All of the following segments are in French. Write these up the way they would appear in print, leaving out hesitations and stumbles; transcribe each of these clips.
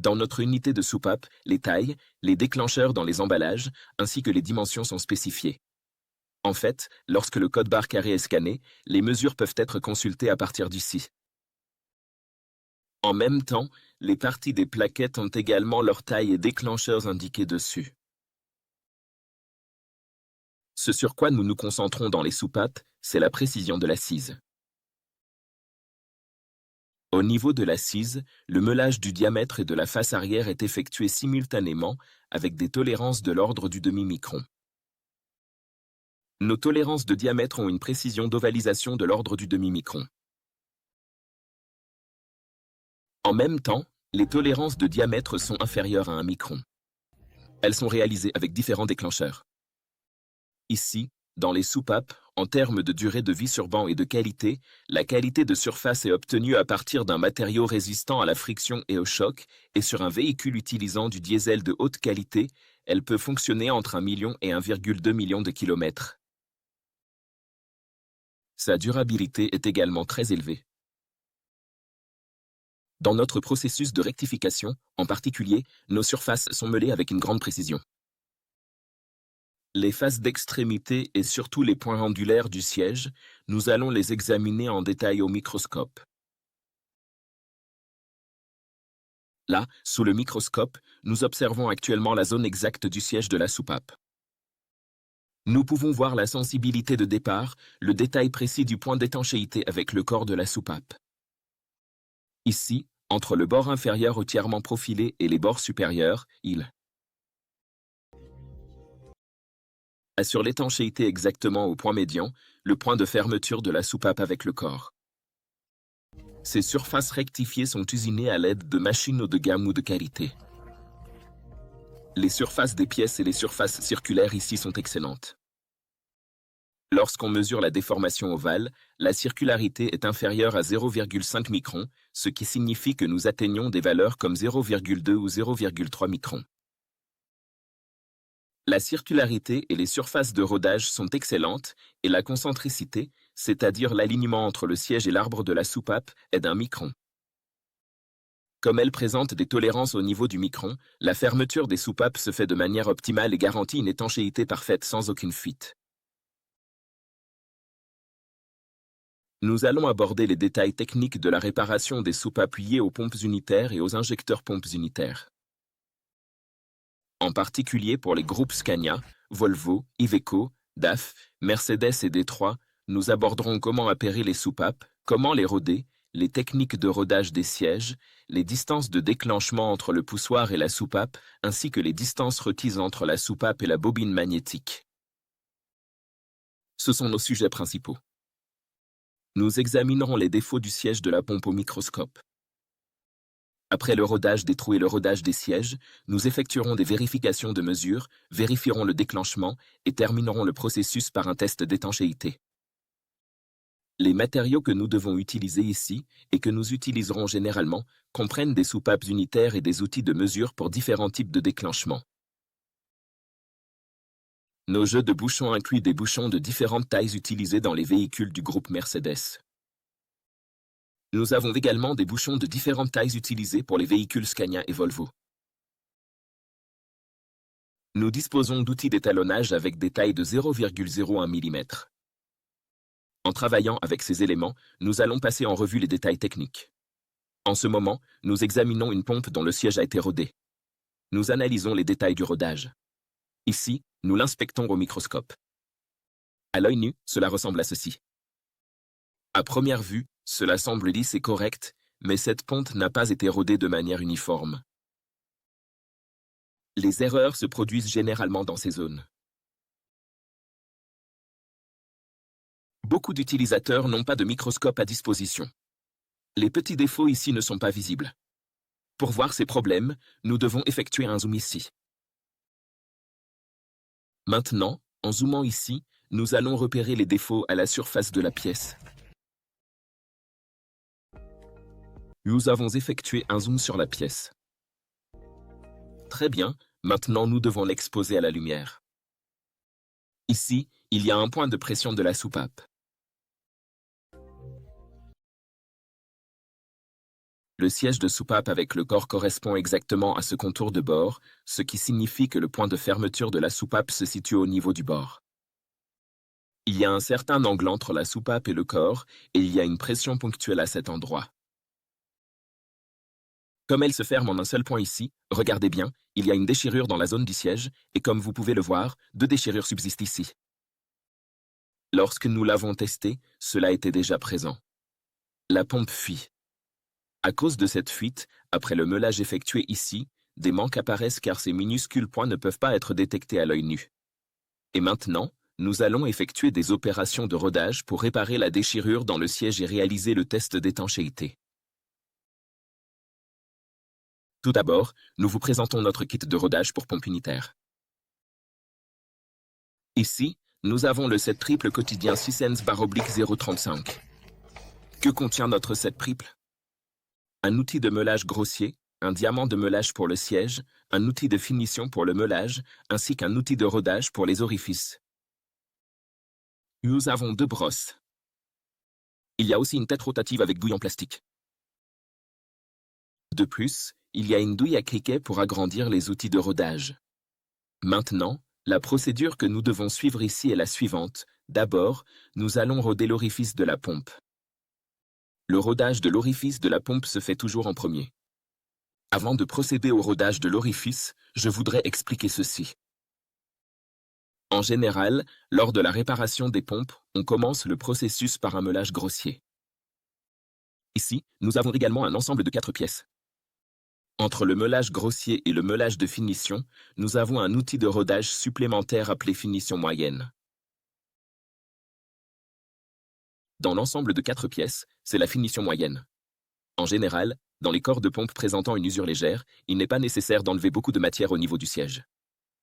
Dans notre unité de soupape, les tailles, les déclencheurs dans les emballages, ainsi que les dimensions sont spécifiées. En fait, lorsque le code barre carré est scanné, les mesures peuvent être consultées à partir d'ici. En même temps, les parties des plaquettes ont également leur taille et déclencheurs indiqués dessus. Ce sur quoi nous nous concentrons dans les soupapes, c'est la précision de l'assise. Au niveau de l'assise, le meulage du diamètre et de la face arrière est effectué simultanément avec des tolérances de l'ordre du demi-micron. Nos tolérances de diamètre ont une précision d'ovalisation de l'ordre du demi-micron. En même temps, les tolérances de diamètre sont inférieures à 1 micron. Elles sont réalisées avec différents déclencheurs. Ici, dans les soupapes, en termes de durée de vie sur banc et de qualité, la qualité de surface est obtenue à partir d'un matériau résistant à la friction et au choc, et sur un véhicule utilisant du diesel de haute qualité, elle peut fonctionner entre 1 million et 1,2 million de kilomètres. Sa durabilité est également très élevée. Dans notre processus de rectification, en particulier, nos surfaces sont meulées avec une grande précision. Les faces d'extrémité et surtout les points angulaires du siège, nous allons les examiner en détail au microscope. Là, sous le microscope, nous observons actuellement la zone exacte du siège de la soupape. Nous pouvons voir la sensibilité de départ, le détail précis du point d'étanchéité avec le corps de la soupape. Ici, entre le bord inférieur entièrement profilé et les bords supérieurs, il assure l'étanchéité exactement au point médian, le point de fermeture de la soupape avec le corps. Ces surfaces rectifiées sont usinées à l'aide de machines haut de gamme ou de qualité. Les surfaces des pièces et les surfaces circulaires ici sont excellentes. Lorsqu'on mesure la déformation ovale, la circularité est inférieure à 0,5 microns, ce qui signifie que nous atteignons des valeurs comme 0,2 ou 0,3 microns. La circularité et les surfaces de rodage sont excellentes et la concentricité, c'est-à-dire l'alignement entre le siège et l'arbre de la soupape, est d'1 micron. Comme elle présente des tolérances au niveau du micron, la fermeture des soupapes se fait de manière optimale et garantit une étanchéité parfaite sans aucune fuite. Nous allons aborder les détails techniques de la réparation des soupapes liées aux pompes unitaires et aux injecteurs pompes unitaires. En particulier pour les groupes Scania, Volvo, Iveco, DAF, Mercedes et Détroit, nous aborderons comment appairer les soupapes, comment les roder, les techniques de rodage des sièges, les distances de déclenchement entre le poussoir et la soupape, ainsi que les distances requises entre la soupape et la bobine magnétique. Ce sont nos sujets principaux. Nous examinerons les défauts du siège de la pompe au microscope. Après le rodage des trous et le rodage des sièges, nous effectuerons des vérifications de mesure, vérifierons le déclenchement et terminerons le processus par un test d'étanchéité. Les matériaux que nous devons utiliser ici, et que nous utiliserons généralement, comprennent des soupapes unitaires et des outils de mesure pour différents types de déclenchement. Nos jeux de bouchons incluent des bouchons de différentes tailles utilisés dans les véhicules du groupe Mercedes. Nous avons également des bouchons de différentes tailles utilisés pour les véhicules Scania et Volvo. Nous disposons d'outils d'étalonnage avec des tailles de 0,01 mm. En travaillant avec ces éléments, nous allons passer en revue les détails techniques. En ce moment, nous examinons une pompe dont le siège a été rodé. Nous analysons les détails du rodage. Ici, nous l'inspectons au microscope. À l'œil nu, cela ressemble à ceci. À première vue, cela semble lisse et correct, mais cette ponte n'a pas été rodée de manière uniforme. Les erreurs se produisent généralement dans ces zones. Beaucoup d'utilisateurs n'ont pas de microscope à disposition. Les petits défauts ici ne sont pas visibles. Pour voir ces problèmes, nous devons effectuer un zoom ici. Maintenant, en zoomant ici, nous allons repérer les défauts à la surface de la pièce. Nous avons effectué un zoom sur la pièce. Très bien, maintenant nous devons l'exposer à la lumière. Ici, il y a un point de pression de la soupape. Le siège de soupape avec le corps correspond exactement à ce contour de bord, ce qui signifie que le point de fermeture de la soupape se situe au niveau du bord. Il y a un certain angle entre la soupape et le corps, et il y a une pression ponctuelle à cet endroit. Comme elle se ferme en un seul point ici, regardez bien, il y a une déchirure dans la zone du siège, et comme vous pouvez le voir, 2 déchirures subsistent ici. Lorsque nous l'avons testé, cela était déjà présent. La pompe fuit. À cause de cette fuite, après le meulage effectué ici, des manques apparaissent car ces minuscules points ne peuvent pas être détectés à l'œil nu. Et maintenant, nous allons effectuer des opérations de rodage pour réparer la déchirure dans le siège et réaliser le test d'étanchéité. Tout d'abord, nous vous présentons notre kit de rodage pour pompe unitaire. Ici, nous avons le set triple quotidien Sissens/035. Que contient notre set triple? Un outil de meulage grossier, un diamant de meulage pour le siège, un outil de finition pour le meulage, ainsi qu'un outil de rodage pour les orifices. Nous avons 2 brosses. Il y a aussi une tête rotative avec douille en plastique. De plus, il y a une douille à criquet pour agrandir les outils de rodage. Maintenant, la procédure que nous devons suivre ici est la suivante. D'abord, nous allons roder l'orifice de la pompe. Le rodage de l'orifice de la pompe se fait toujours en premier. Avant de procéder au rodage de l'orifice, je voudrais expliquer ceci. En général, lors de la réparation des pompes, on commence le processus par un meulage grossier. Ici, nous avons également un ensemble de 4 pièces. Entre le meulage grossier et le meulage de finition, nous avons un outil de rodage supplémentaire appelé finition moyenne. Dans l'ensemble de 4 pièces, c'est la finition moyenne. En général, dans les corps de pompe présentant une usure légère, il n'est pas nécessaire d'enlever beaucoup de matière au niveau du siège.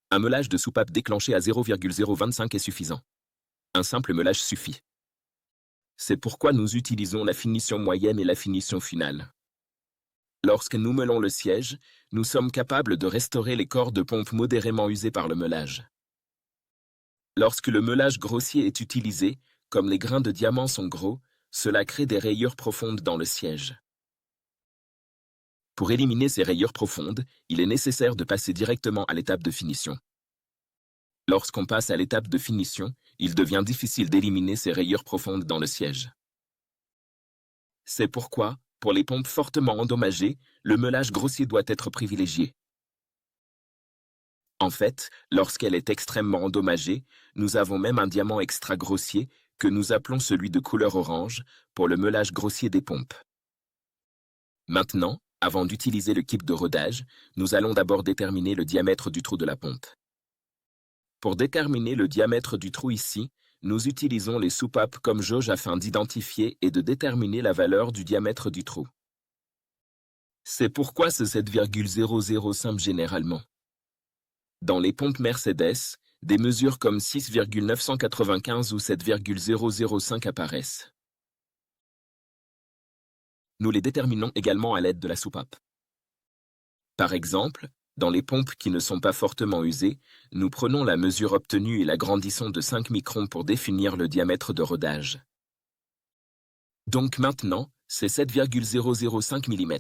Un meulage de soupape déclenché à 0,025 est suffisant. Un simple meulage suffit. C'est pourquoi nous utilisons la finition moyenne et la finition finale. Lorsque nous meulons le siège, nous sommes capables de restaurer les corps de pompe modérément usés par le meulage. Lorsque le meulage grossier est utilisé, comme les grains de diamant sont gros, cela crée des rayures profondes dans le siège. Pour éliminer ces rayures profondes, il est nécessaire de passer directement à l'étape de finition. Lorsqu'on passe à l'étape de finition, il devient difficile d'éliminer ces rayures profondes dans le siège. C'est pourquoi, pour les pompes fortement endommagées, le meulage grossier doit être privilégié. En fait, lorsqu'elle est extrêmement endommagée, nous avons même un diamant extra grossier que nous appelons celui de couleur orange pour le meulage grossier des pompes. Maintenant, avant d'utiliser le kit de rodage, nous allons d'abord déterminer le diamètre du trou de la pompe. Pour déterminer le diamètre du trou ici, nous utilisons les soupapes comme jauge afin d'identifier et de déterminer la valeur du diamètre du trou. C'est pourquoi c'est 7,005 généralement. Dans les pompes Mercedes, des mesures comme 6,995 ou 7,005 apparaissent. Nous les déterminons également à l'aide de la soupape. Par exemple, dans les pompes qui ne sont pas fortement usées, nous prenons la mesure obtenue et l'agrandissons de 5 microns pour définir le diamètre de rodage. Donc maintenant, c'est 7,005 mm.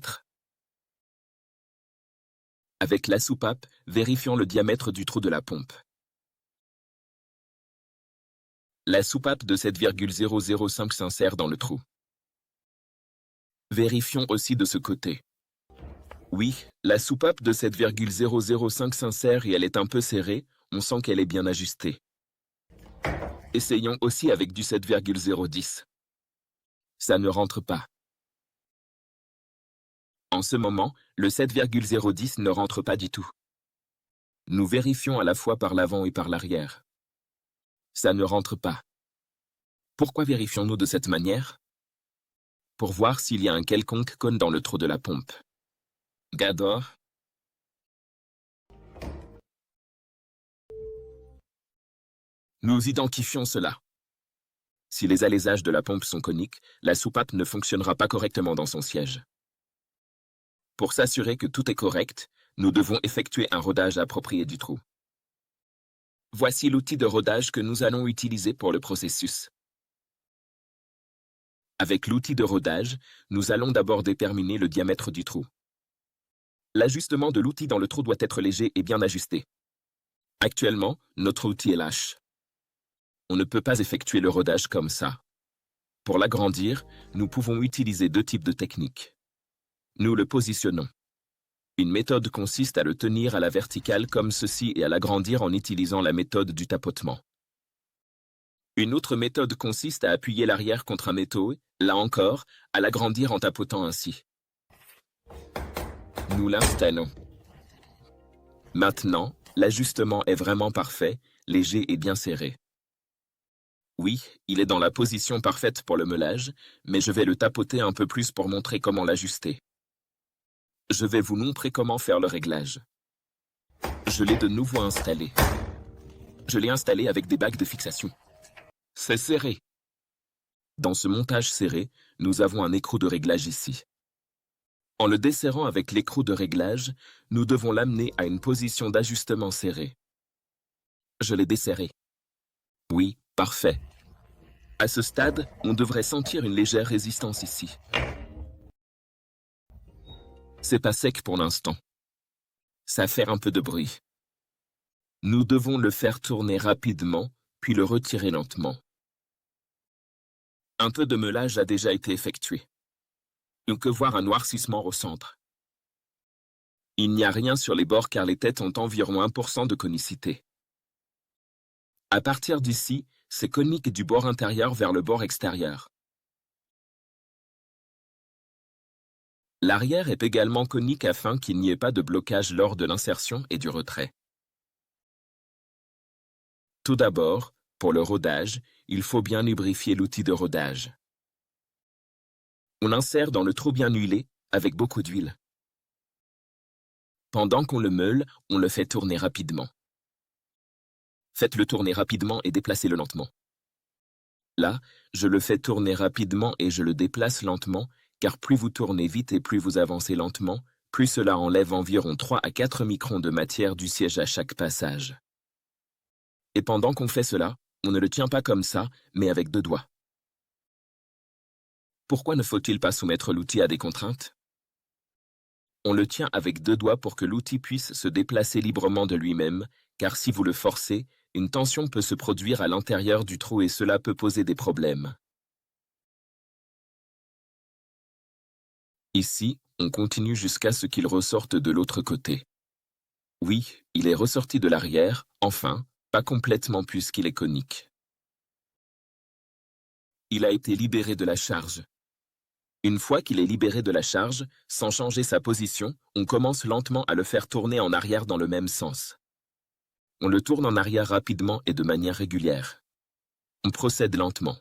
Avec la soupape, vérifions le diamètre du trou de la pompe. La soupape de 7,005 s'insère dans le trou. Vérifions aussi de ce côté. Oui, la soupape de 7,005 s'insère et elle est un peu serrée, on sent qu'elle est bien ajustée. Essayons aussi avec du 7,010. Ça ne rentre pas. En ce moment, le 7,010 ne rentre pas du tout. Nous vérifions à la fois par l'avant et par l'arrière. Ça ne rentre pas. Pourquoi vérifions-nous de cette manière? Pour voir s'il y a un quelconque cône dans le trou de la pompe. Gador. Nous identifions cela. Si les alaisages de la pompe sont coniques, la soupape ne fonctionnera pas correctement dans son siège. Pour s'assurer que tout est correct, nous devons effectuer un rodage approprié du trou. Voici l'outil de rodage que nous allons utiliser pour le processus. Avec l'outil de rodage, nous allons d'abord déterminer le diamètre du trou. L'ajustement de l'outil dans le trou doit être léger et bien ajusté. Actuellement, notre outil est lâche. On ne peut pas effectuer le rodage comme ça. Pour l'agrandir, nous pouvons utiliser deux types de techniques. Nous le positionnons. Une méthode consiste à le tenir à la verticale comme ceci et à l'agrandir en utilisant la méthode du tapotement. Une autre méthode consiste à appuyer l'arrière contre un métaux, là encore, à l'agrandir en tapotant ainsi. Nous l'installons. Maintenant, l'ajustement est vraiment parfait, léger et bien serré. Oui, il est dans la position parfaite pour le meulage, mais je vais le tapoter un peu plus pour montrer comment l'ajuster. Je vais vous montrer comment faire le réglage. Je l'ai de nouveau installé. Je l'ai installé avec des bagues de fixation. C'est serré. Dans ce montage serré, nous avons un écrou de réglage ici. En le desserrant avec l'écrou de réglage, nous devons l'amener à une position d'ajustement serrée. Je l'ai desserré. Oui, parfait. À ce stade, on devrait sentir une légère résistance ici. C'est pas sec pour l'instant. Ça fait un peu de bruit. Nous devons le faire tourner rapidement, puis le retirer lentement. Un peu de meulage a déjà été effectué. On peut voir un noircissement au centre. Il n'y a rien sur les bords car les têtes ont environ 1% de conicité. À partir d'ici, c'est conique du bord intérieur vers le bord extérieur. L'arrière est également conique afin qu'il n'y ait pas de blocage lors de l'insertion et du retrait. Tout d'abord, pour le rodage, il faut bien lubrifier l'outil de rodage. On l'insère dans le trou bien huilé, avec beaucoup d'huile. Pendant qu'on le meule, on le fait tourner rapidement. Faites-le tourner rapidement et déplacez-le lentement. Là, je le fais tourner rapidement et je le déplace lentement, car plus vous tournez vite et plus vous avancez lentement, plus cela enlève environ 3 à 4 microns de matière du siège à chaque passage. Et pendant qu'on fait cela, on ne le tient pas comme ça, mais avec 2 doigts. Pourquoi ne faut-il pas soumettre l'outil à des contraintes? On le tient avec 2 doigts pour que l'outil puisse se déplacer librement de lui-même, car si vous le forcez, une tension peut se produire à l'intérieur du trou et cela peut poser des problèmes. Ici, on continue jusqu'à ce qu'il ressorte de l'autre côté. Oui, il est ressorti de l'arrière, enfin, pas complètement puisqu'il est conique. Il a été libéré de la charge. Une fois qu'il est libéré de la charge, sans changer sa position, on commence lentement à le faire tourner en arrière dans le même sens. On le tourne en arrière rapidement et de manière régulière. On procède lentement.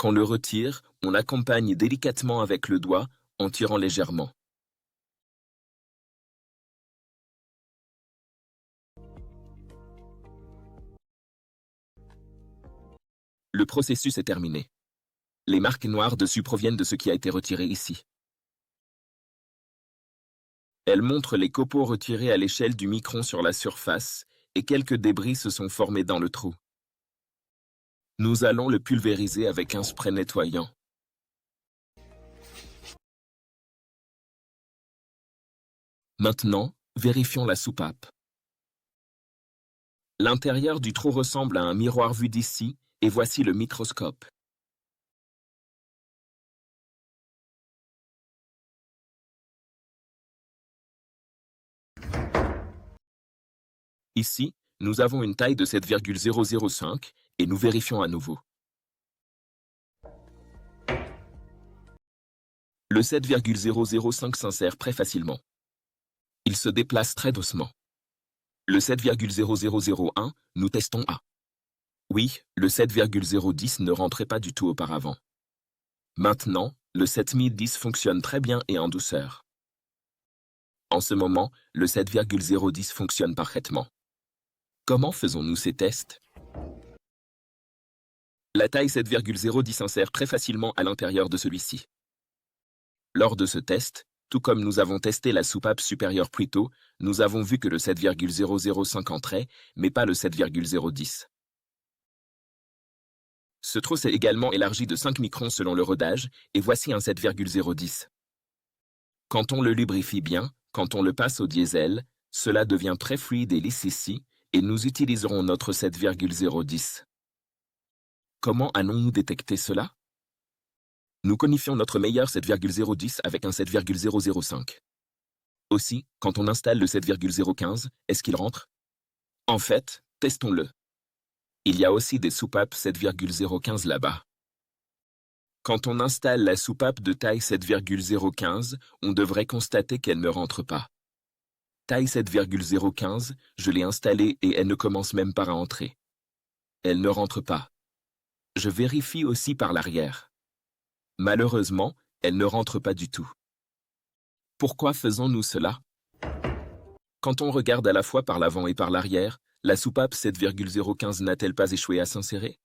Quand on le retire, on accompagne délicatement avec le doigt en tirant légèrement. Le processus est terminé. Les marques noires dessus proviennent de ce qui a été retiré ici. Elles montrent les copeaux retirés à l'échelle du micron sur la surface et quelques débris se sont formés dans le trou. Nous allons le pulvériser avec un spray nettoyant. Maintenant, vérifions la soupape. L'intérieur du trou ressemble à un miroir vu d'ici et voici le microscope. Ici, nous avons une taille de 7,005 et nous vérifions à nouveau. Le 7,005 s'insère très facilement. Il se déplace très doucement. Le 7,0001, nous testons A. Oui, le 7,010 ne rentrait pas du tout auparavant. Maintenant, le 7010 fonctionne très bien et en douceur. En ce moment, le 7,010 fonctionne parfaitement. Comment faisons-nous ces tests? La taille 7,010 s'insère très facilement à l'intérieur de celui-ci. Lors de ce test, tout comme nous avons testé la soupape supérieure plus tôt, nous avons vu que le 7,005 entrait, mais pas le 7,010. Ce trou s'est également élargi de 5 microns selon le rodage, et voici un 7,010. Quand on le lubrifie bien, quand on le passe au diesel, cela devient très fluide et lisse ici, et nous utiliserons notre 7,010. Comment allons-nous détecter cela? Nous conifions notre meilleur 7,010 avec un 7,005. Aussi, quand on installe le 7,015, est-ce qu'il rentre? En fait, testons-le. Il y a aussi des soupapes 7,015 là-bas. Quand on installe la soupape de taille 7,015, on devrait constater qu'elle ne rentre pas. Taille 7,015, je l'ai installée et elle ne commence même pas à entrer. Elle ne rentre pas. Je vérifie aussi par l'arrière. Malheureusement, elle ne rentre pas du tout. Pourquoi faisons-nous cela? Quand on regarde à la fois par l'avant et par l'arrière, la soupape 7,015 n'a-t-elle pas échoué à s'insérer?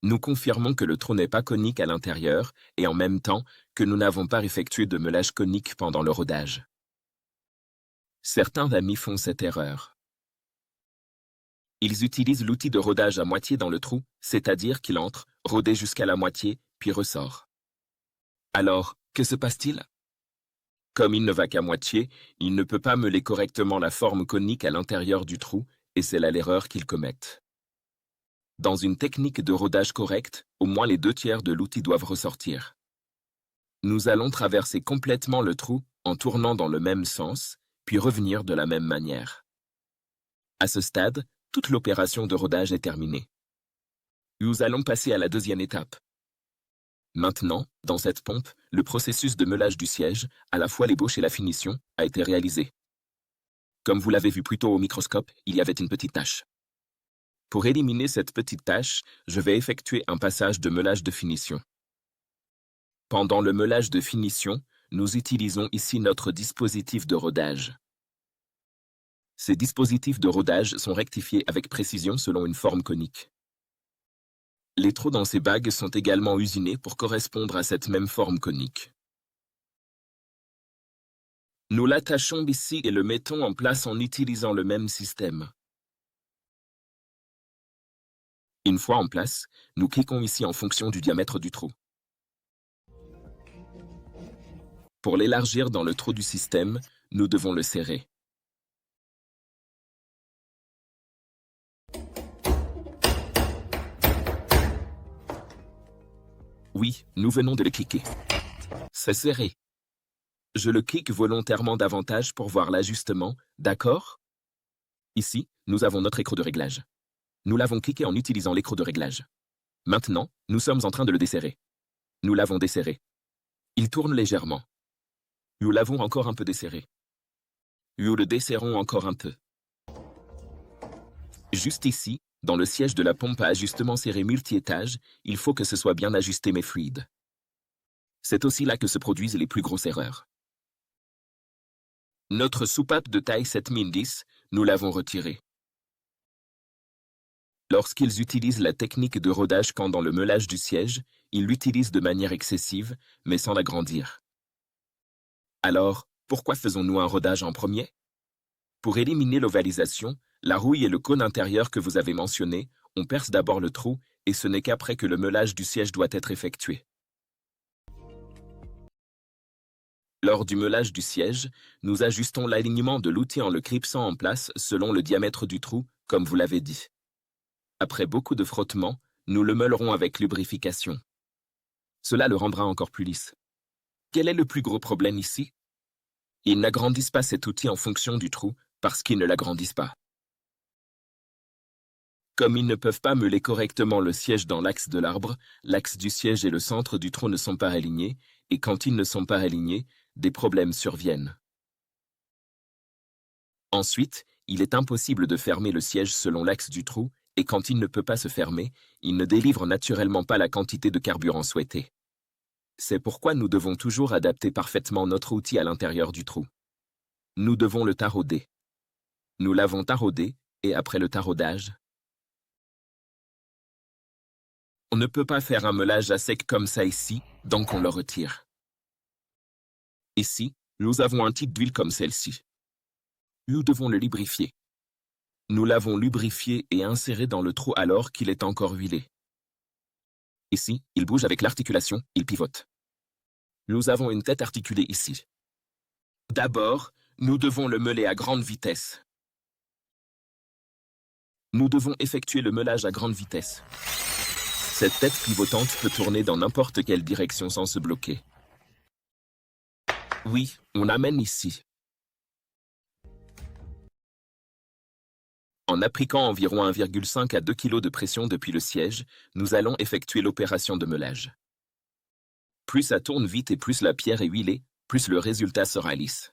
Nous confirmons que le trou n'est pas conique à l'intérieur et en même temps que nous n'avons pas effectué de meulage conique pendant le rodage. Certains amis font cette erreur. Ils utilisent l'outil de rodage à moitié dans le trou, c'est-à-dire qu'il entre, rodé jusqu'à la moitié, puis ressort. Alors, que se passe-t-il? Comme il ne va qu'à moitié, il ne peut pas meuler correctement la forme conique à l'intérieur du trou, et c'est là l'erreur qu'ils commettent. Dans une technique de rodage correcte, au moins les 2/3 de l'outil doivent ressortir. Nous allons traverser complètement le trou en tournant dans le même sens, puis revenir de la même manière. À ce stade, toute l'opération de rodage est terminée. Nous allons passer à la deuxième étape. Maintenant, dans cette pompe, le processus de meulage du siège, à la fois l'ébauche et la finition, a été réalisé. Comme vous l'avez vu plus tôt au microscope, il y avait une petite tache. Pour éliminer cette petite tache, je vais effectuer un passage de meulage de finition. Pendant le meulage de finition, nous utilisons ici notre dispositif de rodage. Ces dispositifs de rodage sont rectifiés avec précision selon une forme conique. Les trous dans ces bagues sont également usinés pour correspondre à cette même forme conique. Nous l'attachons ici et le mettons en place en utilisant le même système. Une fois en place, nous cliquons ici en fonction du diamètre du trou. Pour l'élargir dans le trou du système, nous devons le serrer. Oui, nous venons de le cliquer. C'est serré. Je le clique volontairement davantage pour voir l'ajustement, d'accord? Ici, nous avons notre écrou de réglage. Nous l'avons cliqué en utilisant l'écrou de réglage. Maintenant, nous sommes en train de le desserrer. Nous l'avons desserré. Il tourne légèrement. Nous l'avons encore un peu desserré. Nous le desserrons encore un peu. Juste ici, dans le siège de la pompe à ajustement serré multi-étage, il faut que ce soit bien ajusté mais fluide. C'est aussi là que se produisent les plus grosses erreurs. Notre soupape de taille 7010, nous l'avons retirée. Lorsqu'ils utilisent la technique de rodage quand dans le meulage du siège, ils l'utilisent de manière excessive, mais sans l'agrandir. Alors, pourquoi faisons-nous un rodage en premier? Pour éliminer l'ovalisation, la rouille et le cône intérieur que vous avez mentionnés, on perce d'abord le trou et ce n'est qu'après que le meulage du siège doit être effectué. Lors du meulage du siège, nous ajustons l'alignement de l'outil en le clipsant en place selon le diamètre du trou, comme vous l'avez dit. Après beaucoup de frottements, nous le meulerons avec lubrification. Cela le rendra encore plus lisse. Quel est le plus gros problème ici? Ils n'agrandissent pas cet outil en fonction du trou parce qu'ils ne l'agrandissent pas. Comme ils ne peuvent pas meuler correctement le siège dans l'axe de l'arbre, l'axe du siège et le centre du trou ne sont pas alignés, et quand ils ne sont pas alignés, des problèmes surviennent. Ensuite, il est impossible de fermer le siège selon l'axe du trou, et quand il ne peut pas se fermer, il ne délivre naturellement pas la quantité de carburant souhaitée. C'est pourquoi nous devons toujours adapter parfaitement notre outil à l'intérieur du trou. Nous devons le tarauder. Nous l'avons taraudé, et après le taraudage, On ne peut pas faire un meulage à sec comme ça ici, donc on le retire. Ici, nous avons un type d'huile comme celle-ci. Nous devons le lubrifier. Nous l'avons lubrifié et inséré dans le trou alors qu'il est encore huilé. Ici, il bouge avec l'articulation, il pivote. Nous avons une tête articulée ici. D'abord, nous devons le meuler à grande vitesse. Nous devons effectuer le meulage à grande vitesse. Cette tête pivotante peut tourner dans n'importe quelle direction sans se bloquer. Oui, on amène ici. En appliquant environ 1,5 à 2 kg de pression depuis le siège, nous allons effectuer l'opération de meulage. Plus ça tourne vite et plus la pierre est huilée, plus le résultat sera lisse.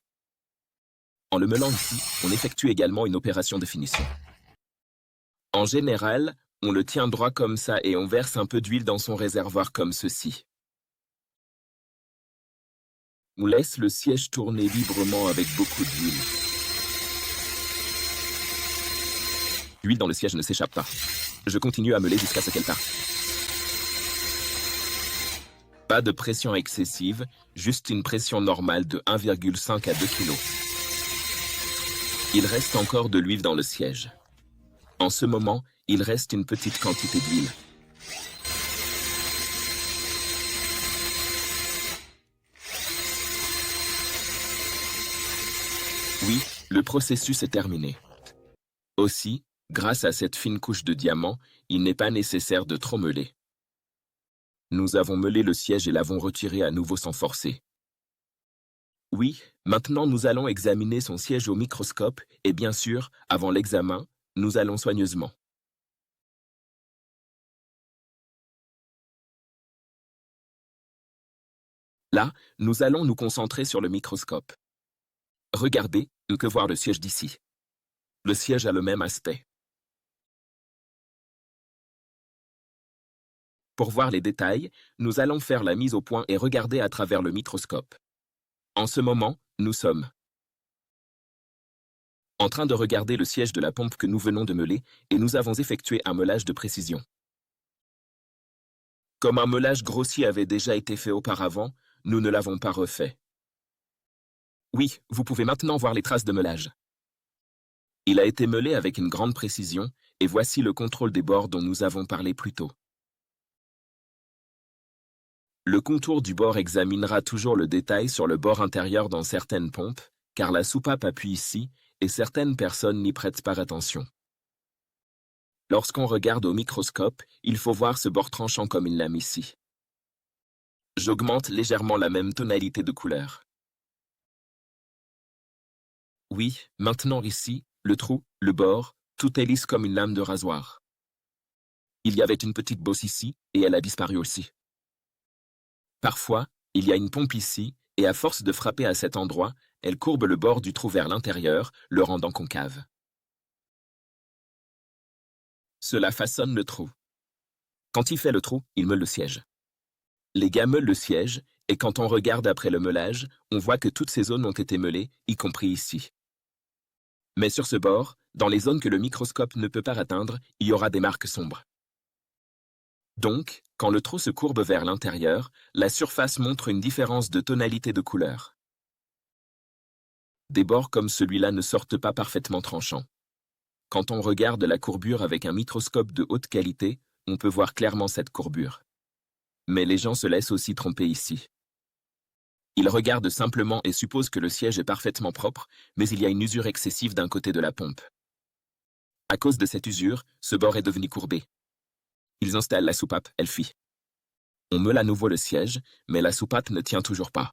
En le meulant ici, on effectue également une opération de finition. En général, on le tient droit comme ça et on verse un peu d'huile dans son réservoir comme ceci. On laisse le siège tourner librement avec beaucoup d'huile. L'huile dans le siège ne s'échappe pas. Je continue à meuler jusqu'à ce qu'elle parte. Pas de pression excessive, juste une pression normale de 1,5 à 2 kg. Il reste encore de l'huile dans le siège. En ce moment, il reste une petite quantité d'huile. Oui, le processus est terminé. Aussi, grâce à cette fine couche de diamant, il n'est pas nécessaire de trop meuler. Nous avons meulé le siège et l'avons retiré à nouveau sans forcer. Oui, maintenant nous allons examiner son siège au microscope et bien sûr, avant l'examen, nous allons soigneusement. Là, nous allons nous concentrer sur le microscope. Regardez, que voir le siège d'ici. Le siège a le même aspect. Pour voir les détails, nous allons faire la mise au point et regarder à travers le microscope. En ce moment, nous sommes en train de regarder le siège de la pompe que nous venons de meuler et nous avons effectué un meulage de précision. Comme un meulage grossier avait déjà été fait auparavant, nous ne l'avons pas refait. Oui, vous pouvez maintenant voir les traces de meulage. Il a été meulé avec une grande précision et voici le contrôle des bords dont nous avons parlé plus tôt. Le contour du bord examinera toujours le détail sur le bord intérieur dans certaines pompes, car la soupape appuie ici et certaines personnes n'y prêtent pas attention. Lorsqu'on regarde au microscope, il faut voir ce bord tranchant comme une lame ici. J'augmente légèrement la même tonalité de couleur. Oui, maintenant ici, le trou, le bord, tout est lisse comme une lame de rasoir. Il y avait une petite bosse ici et elle a disparu aussi. Parfois, il y a une pompe ici et à force de frapper à cet endroit, elle courbe le bord du trou vers l'intérieur, le rendant concave. Cela façonne le trou. Quand il fait le trou, il meule le siège. Les gars meulent le siège, et quand on regarde après le meulage, on voit que toutes ces zones ont été meulées, y compris ici. Mais sur ce bord, dans les zones que le microscope ne peut pas atteindre, il y aura des marques sombres. Donc, quand le trou se courbe vers l'intérieur, la surface montre une différence de tonalité de couleur. Des bords comme celui-là ne sortent pas parfaitement tranchants. Quand on regarde la courbure avec un microscope de haute qualité, on peut voir clairement cette courbure. Mais les gens se laissent aussi tromper ici. Ils regardent simplement et supposent que le siège est parfaitement propre, mais il y a une usure excessive d'un côté de la pompe. À cause de cette usure, ce bord est devenu courbé. Ils installent la soupape, elle fuit. On meule à nouveau le siège, mais la soupape ne tient toujours pas.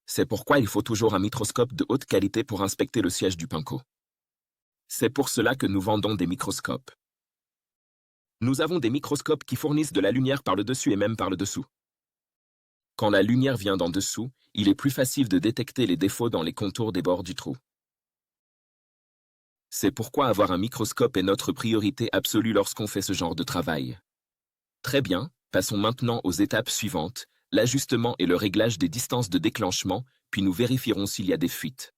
C'est pourquoi il faut toujours un microscope de haute qualité pour inspecter le siège du Pinco. C'est pour cela que nous vendons des microscopes. Nous avons des microscopes qui fournissent de la lumière par le dessus et même par le dessous. Quand la lumière vient d'en dessous, il est plus facile de détecter les défauts dans les contours des bords du trou. C'est pourquoi avoir un microscope est notre priorité absolue lorsqu'on fait ce genre de travail. Très bien, passons maintenant aux étapes suivantes, l'ajustement et le réglage des distances de déclenchement, puis nous vérifierons s'il y a des fuites.